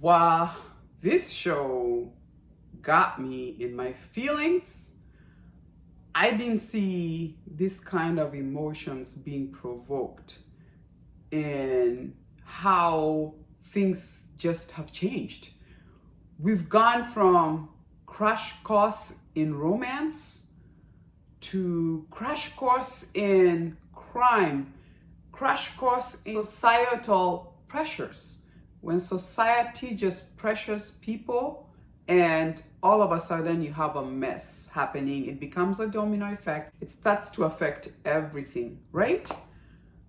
Wow, this show got me in my feelings. I didn't see this kind of emotions being provoked in how things just have changed. We've gone from crash course in romance to crash course in crime, crash course in societal pressures. When society just pressures people and all of a sudden you have a mess happening, it becomes a domino effect. It starts to affect everything, right?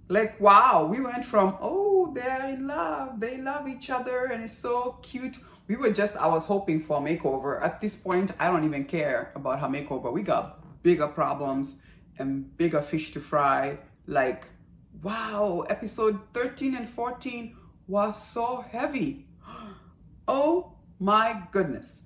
Like, wow, we went from, oh, they're in love, they love each other, and it's so cute. I was hoping for a makeover. At this point, I don't even care about her makeover. We got bigger problems and bigger fish to fry. Like, wow, episode 13 and 14 was so heavy. Oh my goodness.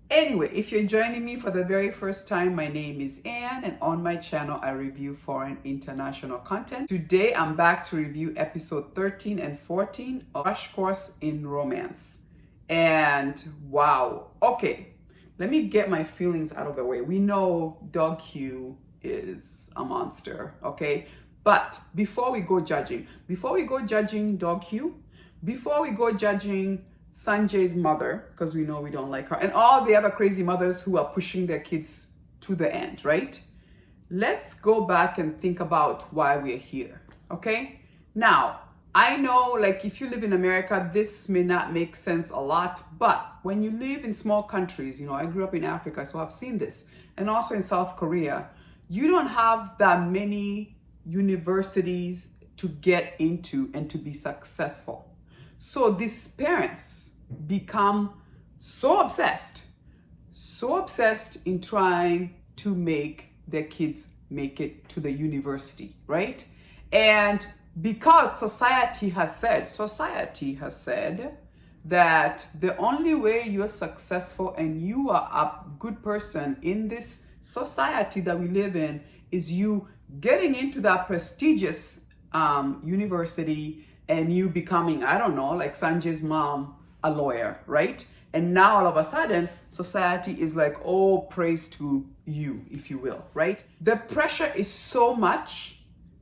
Anyway, if you're joining me for the very first time, my name is Anne, and on my channel, I review foreign international content. Today, I'm back to review episode 13 and 14 of Crash Course in Romance. And wow, okay, let me get my feelings out of the way. We know Dog Hugh is a monster, okay? But before we go judging Dog Hugh, before we go judging Sanjay's mother, because we know we don't like her, and all the other crazy mothers who are pushing their kids to the end, right? Let's go back and think about why we're here, okay? Now, I know, like, if you live in America, this may not make sense a lot, but when you live in small countries, I grew up in Africa, so I've seen this, and also in South Korea, you don't have that many universities to get into and to be successful. So these parents become so obsessed in trying to make their kids make it to the university, right? And because society has said that the only way you're successful and you are a good person in this society that we live in is you getting into that prestigious university and you becoming, I don't know, like Sanjay's mom, a lawyer, right? And now all of a sudden, society is like, oh, praise to you, if you will, right? The pressure is so much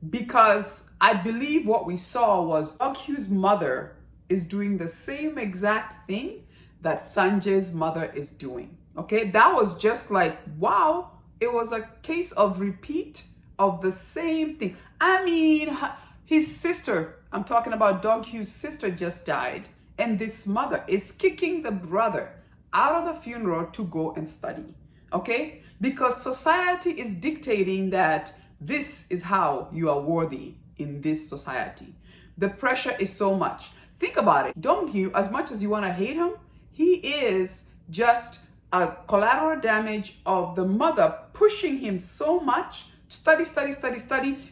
because I believe what we saw was Dog Hugh's mother is doing the same exact thing that Sanjay's mother is doing, okay? That was just like, wow, it was a case of repeat of the same thing. I mean, his sister, I'm talking about Dog Hugh's sister, just died. And this mother is kicking the brother out of the funeral to go and study. Okay? Because society is dictating that this is how you are worthy in this society. The pressure is so much. Think about it. Dong Hugh, as much as you want to hate him, he is just a collateral damage of the mother pushing him so much. Study.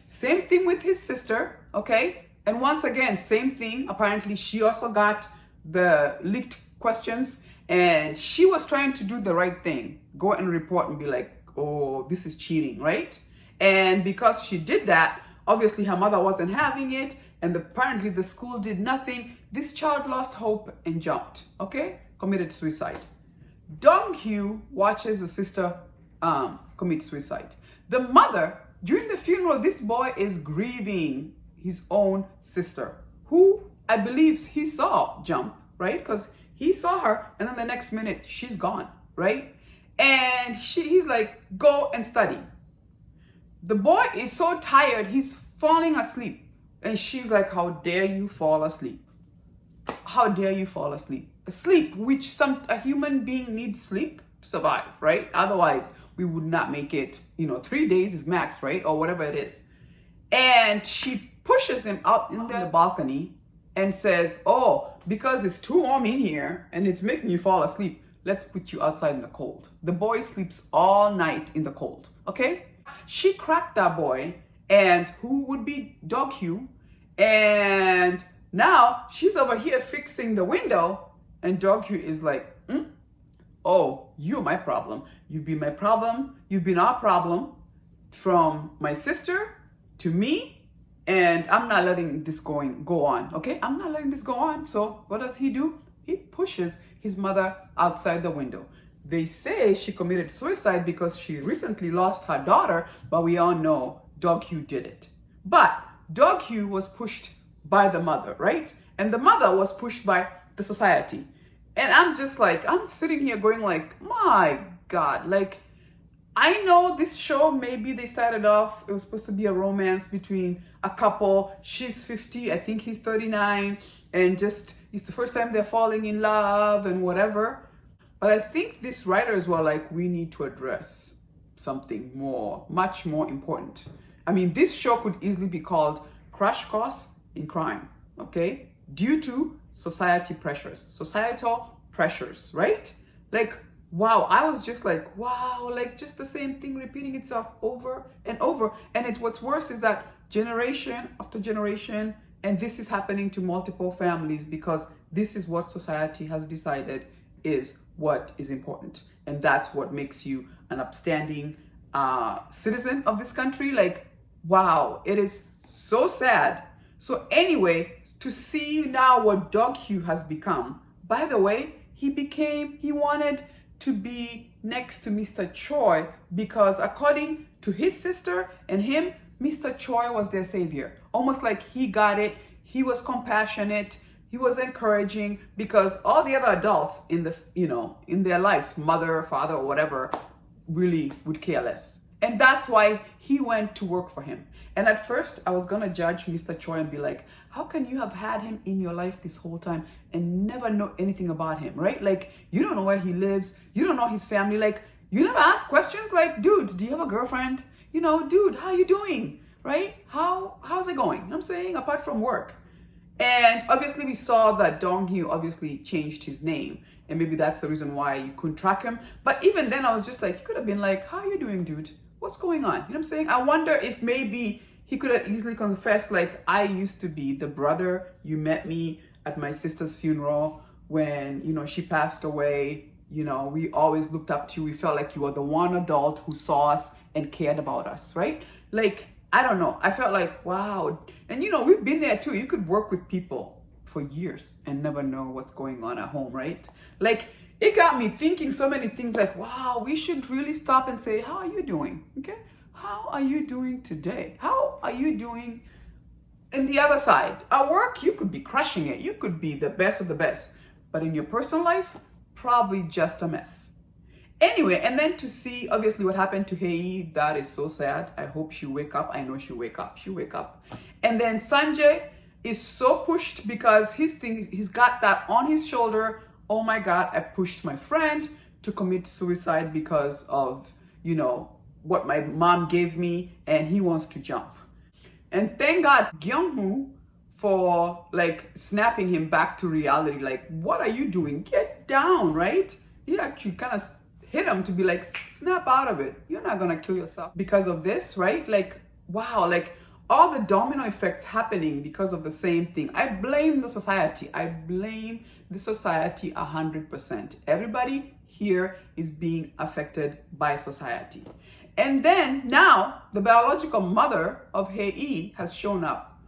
Same thing with his sister, okay? And once again, same thing. Apparently, she also got the leaked questions and she was trying to do the right thing. Go and report and be like, oh, this is cheating, right? And because she did that, obviously her mother wasn't having it and apparently the school did nothing. This child lost hope and jumped, okay? Committed suicide. Dong Hugh watches the sister commit suicide. The mother, during the funeral, this boy is grieving his own sister, who I believe he saw jump, right? Because he saw her, and then the next minute, she's gone, right? And he's like, go and study. The boy is so tired, he's falling asleep. And she's like, how dare you fall asleep? How dare you fall asleep? Sleep, which a human being needs sleep to survive, right? Otherwise, we would not make it, 3 days is max, right? Or whatever it is. And she pushes him out in the balcony and says, oh, because it's too warm in here and it's making you fall asleep, let's put you outside in the cold. The boy sleeps all night in the cold, okay? She cracked that boy, and who would be Dog Hugh, and now she's over here fixing the window, and Dog Hugh is like, oh, you're my problem. You've been my problem. You've been our problem from my sister to me, and I'm not letting this go on, okay? I'm not letting this go on. So what does he do? He pushes his mother outside the window. They say she committed suicide because she recently lost her daughter, but we all know Dog Hugh did it. But Dog Hugh was pushed by the mother, right? And the mother was pushed by the society. And I'm just like, I'm sitting here going like, my God, like, I know this show, maybe they started off, it was supposed to be a romance between a couple. She's 50, I think he's 39, and just, it's the first time they're falling in love and whatever. But I think these writers were like, we need to address something more, much more important. I mean, this show could easily be called Crash Course in Crime, okay? Due to societal pressures, right? Like, wow, I was just like, wow, like just the same thing repeating itself over and over. And it's what's worse is that generation after generation, and this is happening to multiple families because this is what society has decided is what is important. And that's what makes you an upstanding citizen of this country. Like, wow, it is so sad. So anyway, to see now what Dog Hugh has become, by the way, he wanted to be next to Mr. Choi because according to his sister and him, Mr. Choi was their savior. Almost like he got it. He was compassionate. He was encouraging because all the other adults in the, in their lives, mother, father, or whatever, really would care less. And that's why he went to work for him. And at first, I was gonna judge Mr. Choi and be like, how can you have had him in your life this whole time and never know anything about him, right? Like, you don't know where he lives. You don't know his family. Like, you never ask questions like, dude, do you have a girlfriend? Dude, how you doing, right? How's it going? You know what I'm saying? Apart from work. And obviously we saw that Dong Hyo obviously changed his name. And maybe that's the reason why you couldn't track him. But even then I was just like, he could have been like, how are you doing, dude? What's going on? You know what I'm saying? I wonder if maybe he could have easily confessed like, I used to be the brother you met me at my sister's funeral when, she passed away. We always looked up to you. We felt like you were the one adult who saw us and cared about us, right? Like, I don't know. I felt like, wow. And we've been there too. You could work with people for years and never know what's going on at home, right? Like, it got me thinking so many things like, wow, we should really stop and say, how are you doing? Okay? How are you doing today? How are you doing in the other side? At work, you could be crushing it. You could be the best of the best. But in your personal life, probably just a mess. Anyway, and then to see obviously what happened to Hei, that is so sad. I hope she'll wake up. I know she'll wake up. She'll wake up. And then Sanjay is so pushed because he's got that on his shoulder. Oh my God, I pushed my friend to commit suicide because of, what my mom gave me, and he wants to jump. And thank God, Kyung-Hoo for like snapping him back to reality. Like, what are you doing? Get down, right? He actually kind of hit him to be like, snap out of it. You're not gonna kill yourself because of this, right? Like, wow, like all the domino effects happening because of the same thing. I blame the society. I blame the society 100%. Everybody here is being affected by society. And then now the biological mother of Hei has shown up.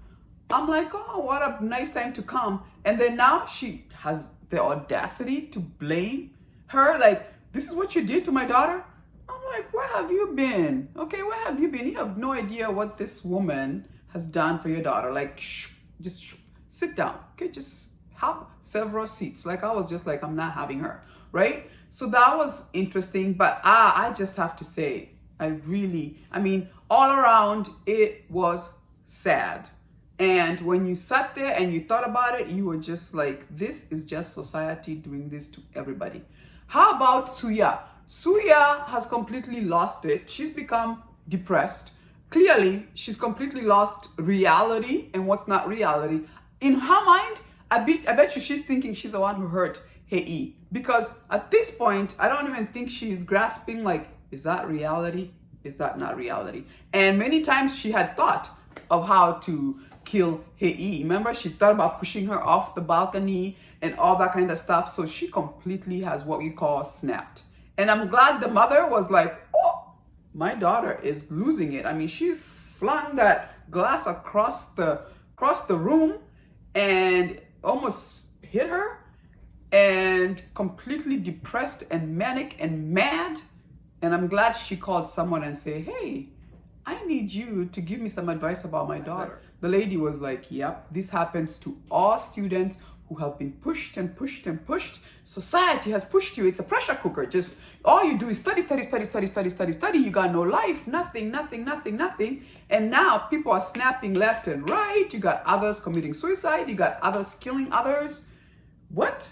I'm like, oh, what a nice time to come. And then now she has the audacity to blame her. Like, this is what you did to my daughter? I'm like, where have you been? Okay, where have you been? You have no idea what this woman has done for your daughter. Like, just sit down. Okay, just have several seats. Like, I was just like, I'm not having her, right? So that was interesting. But I just have to say, all around, it was sad. And when you sat there and you thought about it, you were just like, this is just society doing this to everybody. How about Suya? Suya has completely lost it. She's become depressed. Clearly, she's completely lost reality and what's not reality. In her mind, I bet you she's thinking she's the one who hurt Hei. Because at this point, I don't even think she's grasping like, is that reality? Is that not reality? And many times she had thought of how to kill Hei. Remember, she thought about pushing her off the balcony and all that kind of stuff. So she completely has what we call snapped. And I'm glad the mother was like, oh, my daughter is losing it. I mean, she flung that glass across the room and almost hit her. and completely depressed and manic and mad. And I'm glad she called someone and say, hey, I need you to give me some advice about my daughter. The lady was like, yep, this happens to all students who have been pushed and pushed and pushed. Society has pushed you. It's a pressure cooker. Just all you do is study, study, study, study, study, study, study. You got no life, nothing, nothing, nothing, nothing. And now people are snapping left and right. You got others committing suicide. You got others killing others. What?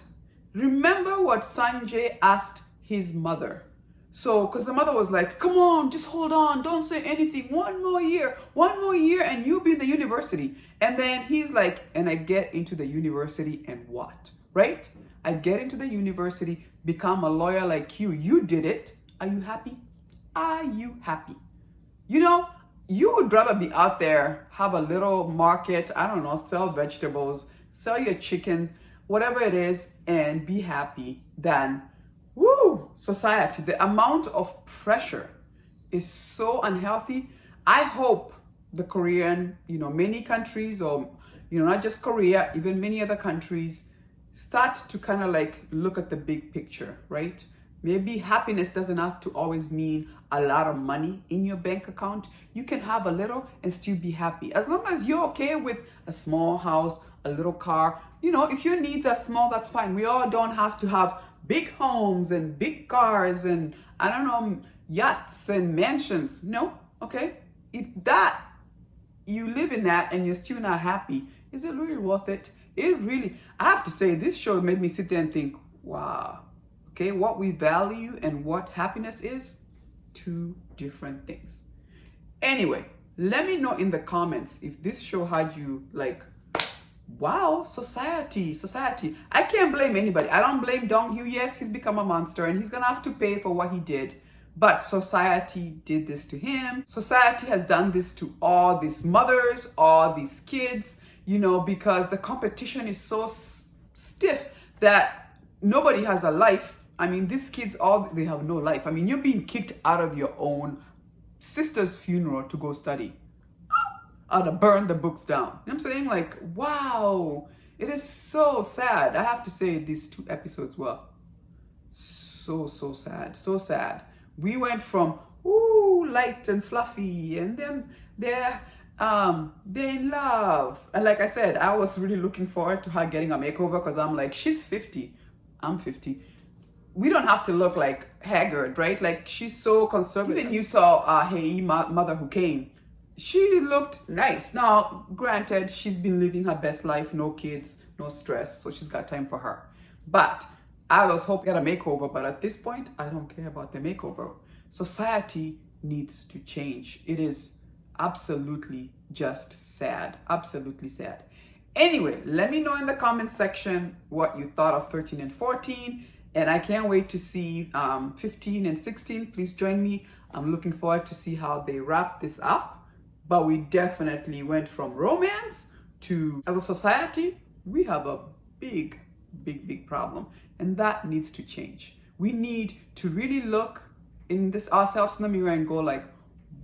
Remember what Sanjay asked his mother. So, because the mother was like, come on, just hold on, don't say anything, one more year, and you'll be in the university. And then he's like, and I get into the university and what, right? I get into the university, become a lawyer like you. You did it. Are you happy? Are you happy? You know, you would rather be out there, have a little market, I don't know, sell vegetables, sell your chicken, whatever it is, and be happy than society. The amount of pressure is so unhealthy. I hope the Korean, many countries, or, not just Korea, even many other countries start to kind of like look at the big picture, right? Maybe happiness doesn't have to always mean a lot of money in your bank account. You can have a little and still be happy. As long as you're okay with a small house, a little car, if your needs are small, that's fine. We all don't have to have big homes and big cars and, I don't know, yachts and mansions. No, okay? If that, you live in that and you're still not happy, is it really worth it? I have to say, this show made me sit there and think, wow, okay, what we value and what happiness is, two different things. Anyway, let me know in the comments if this show had you like, wow, society. I can't blame anybody. I don't blame Dong Hyu. Yes, he's become a monster and he's gonna have to pay for what he did. But society did this to him. Society has done this to all these mothers, all these kids, because the competition is so stiff that nobody has a life. I mean, these kids, they have no life. I mean, you're being kicked out of your own sister's funeral to go study. To burn the books down. You know what I'm saying? Like, wow, it is so sad. I have to say, these 2 episodes were so sad. We went from light and fluffy, and then they're in love. And like I said, I was really looking forward to her getting a makeover because I'm like, she's 50, I'm 50. We don't have to look like haggard, right? Like, she's so conservative. Even you saw Hei, Mother Who Came. She looked nice. Now, granted, she's been living her best life, no kids, no stress, so she's got time for her. But I was hoping to get a makeover, but at this point, I don't care about the makeover. Society needs to change. It is absolutely just sad. Absolutely sad. Anyway, let me know in the comments section what you thought of 13 and 14. And I can't wait to see 15 and 16. Please join me. I'm looking forward to see how they wrap this up. But we definitely went from romance to, as a society, we have a big problem. And that needs to change. We need to really look ourselves in the mirror and go like,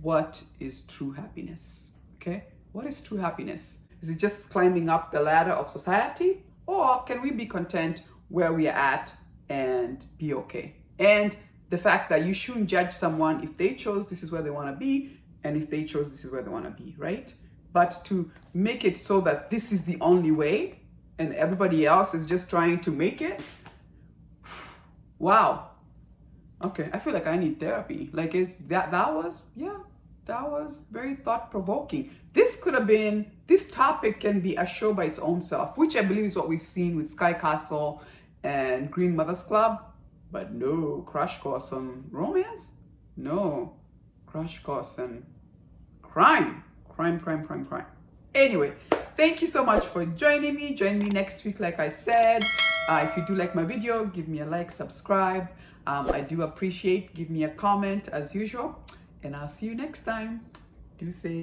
what is true happiness? Okay? What is true happiness? Is it just climbing up the ladder of society? Or can we be content where we are at and be okay? And the fact that you shouldn't judge someone if they chose this is where they want to be, and if they chose this is where they want to be, right? But to make it so that this is the only way and everybody else is just trying to make it, wow. Okay, I feel like I need therapy. Like, that was very thought-provoking. This topic can be a show by its own self, which I believe is what we've seen with Sky Castle and Green Mothers Club. But no, Crash Course on romance? No. Crash Course and crime. Anyway, thank you so much for joining me. Join me next week, like I said. If you do like my video, give me a like, subscribe. I do appreciate. Give me a comment as usual. And I'll see you next time. Do say.